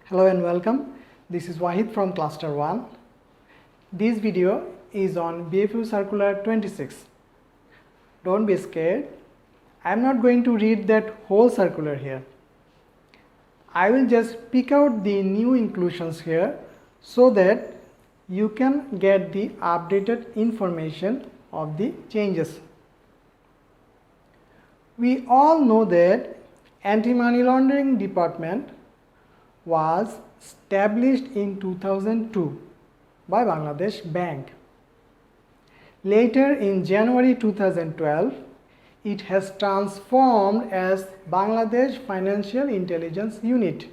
Hello and welcome. This is Wahid from Cluster 1. This video is on BFU Circular 26. Don't be scared. I am not going to read that whole circular here. I will just pick out the new inclusions here so that you can get the updated information of the changes. We all know that Anti-Money Laundering Department was established in 2002 by Bangladesh Bank. Later in January 2012, it has transformed as Bangladesh Financial Intelligence Unit.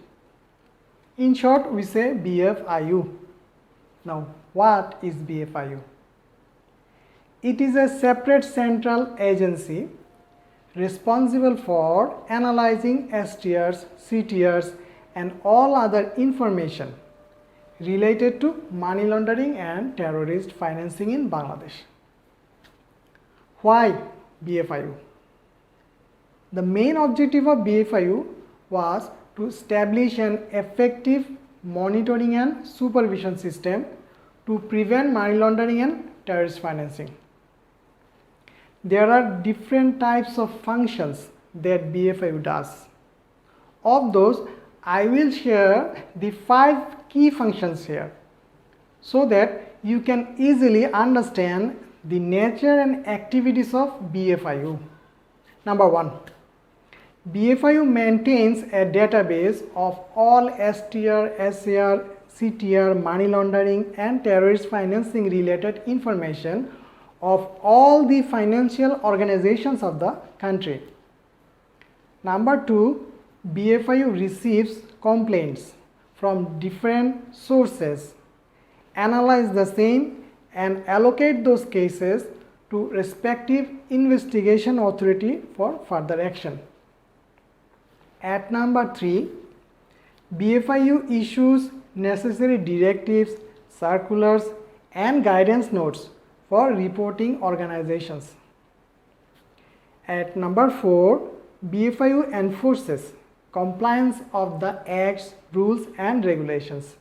In short, we say BFIU. Now, what is BFIU? It is a separate central agency responsible for analyzing STRs, CTRs, and all other information related to money laundering and terrorist financing in Bangladesh. Why BFIU? The main objective of BFIU was to establish an effective monitoring and supervision system to prevent money laundering and terrorist financing. There are different types of functions that BFIU does. Of those, I will share the 5 key functions here so that you can easily understand the nature and activities of BFIU. Number 1. BFIU maintains a database of all STR, SAR, CTR, money laundering and terrorist financing related information of all the financial organizations of the country. Number 2. BFIU receives complaints from different sources, analyze the same and allocate those cases to respective investigation authority for further action. At number 3, BFIU issues necessary directives, circulars and guidance notes for reporting organizations. At number 4, BFIU enforces compliance of the acts, rules and regulations.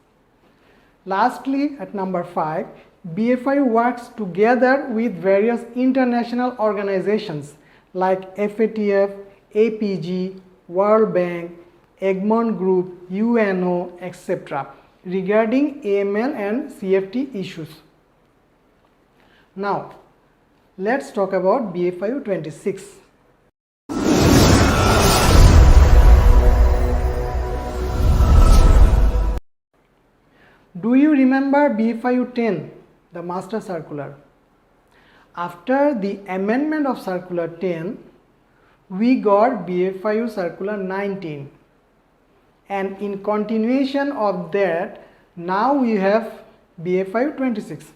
Lastly, at number 5, BFIU works together with various international organizations like FATF, APG, World Bank, Egmont Group, UNO, etc. regarding AML and CFT issues. Now, let's talk about BFIU 26. Do you remember BFIU 10, the master circular? After the amendment of circular 10, we got BFIU circular 19, and in continuation of that, now we have BFIU 26.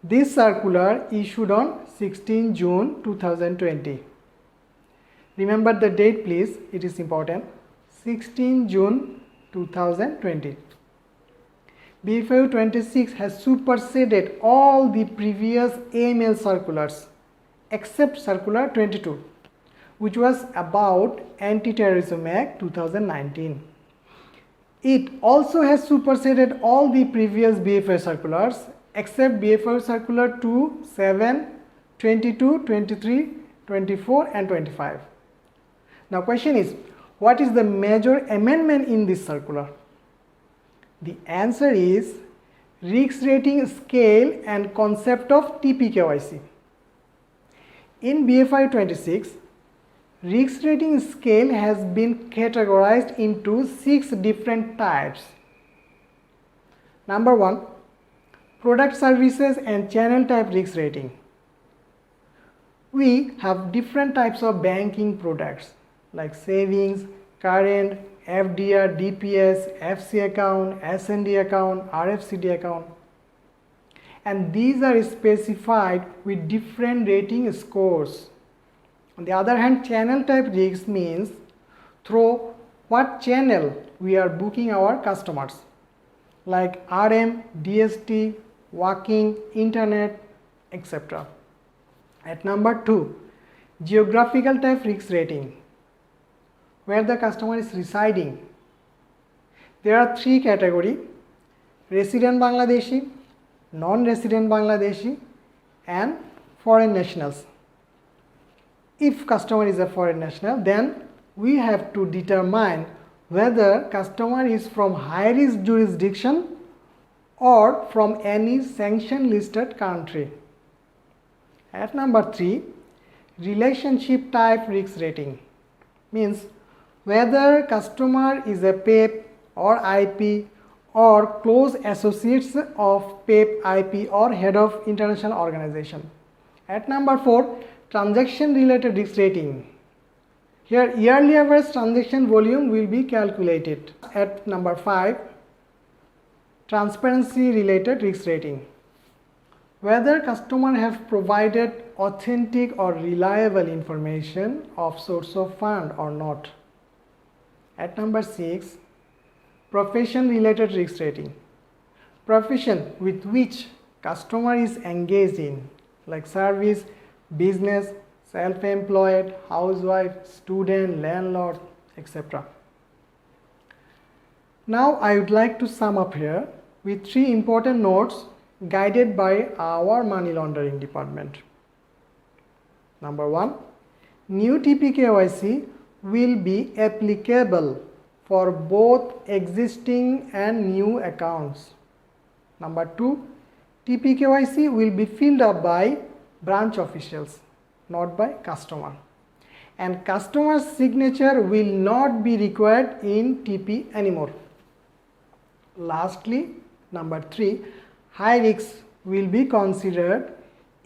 This circular issued on 16 June 2020. Remember the date please, it is important. 16 June 2020. BFIU 26 has superseded all the previous AML circulars except circular 22, which was about Anti-Terrorism Act 2019. It also has superseded all the previous BFIU circulars except BFIU circular 2, 7, 22, 23, 24 and 25. Now question is, what is the major amendment in this circular? The answer is risk rating scale and concept of TPKYC. In BFIU 26, risk rating scale has been categorized into 6 different types. Number 1, product services and channel type risk rating. We have different types of banking products like savings, current, FDR, DPS, FC account, SND account, RFCD account, and these are specified with different rating scores. On the other hand, channel type risk means through what channel we are booking our customers like RM, DST, walking, internet, etc. At number 2, geographical type risk rating, where the customer is residing. There are three categories: resident Bangladeshi, non-resident Bangladeshi, and foreign nationals. If customer is a foreign national, then we have to determine whether customer is from high risk jurisdiction or from any sanction listed country. At number 3, relationship type risk rating means whether customer is a PEP or IP or close associates of PEP, IP or head of international organization. At number 4, transaction related risk rating. Here yearly average transaction volume will be calculated. At number 5, transparency related risk rating. Whether customer have provided authentic or reliable information of source of fund or not. At number 6, profession related risk rating. Profession with which customer is engaged in, like service, business, self-employed, housewife, student, landlord, etc. Now I would like to sum up here with 3 important notes guided by our money laundering department. Number 1, new TPKYC will be applicable for both existing and new accounts. Number 2, TPKYC will be filled up by branch officials, not by customer. And customer's signature will not be required in TP anymore. Lastly, number 3, high risk will be considered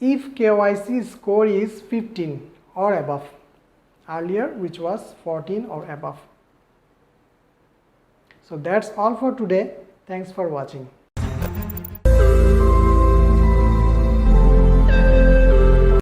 if KYC score is 15 or above, earlier which was 14 or above. So that's all for today. Thanks for watching.